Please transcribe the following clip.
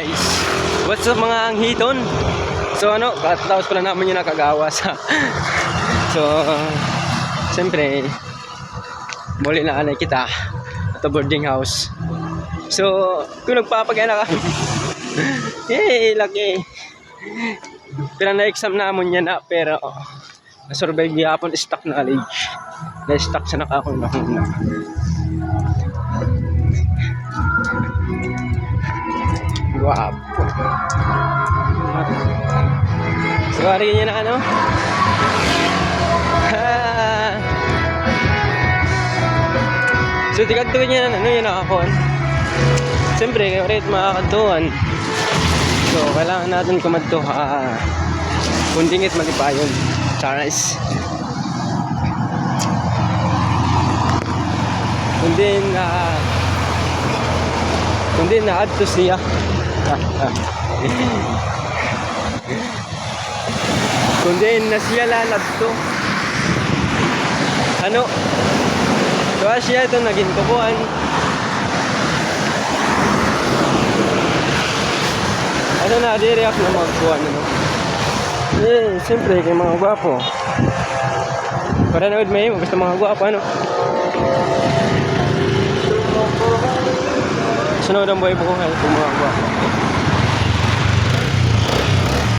Guys, what's up mga anghiton? So katapos pala namin yung nakagawa sa So, siyempre muli na anay kita at boarding house. So, kung nagpapagana ka yay, laki. Pero na-exam naman yan na, pero na-survive yapon stock knowledge. Na-stock sa nakakong nakuna. Guwapo. So, hari niya na ano? So, tigagtuin niya na ano yun nakakon. Siyempre, kayo rin makakatuan. So, kailangan natin kumadto kundingit malipayon. Charles. Kundi na adto siya. Kundi na siya lalab to. Ano? Kaya siya ito naging kukuhan. Ano na, di-react na magkuhan. Ano? Siyempre, kay mga gwapo. Para na may gusto mga gwapo, ano? Sunod ang buhay po ko kung mga gwapo.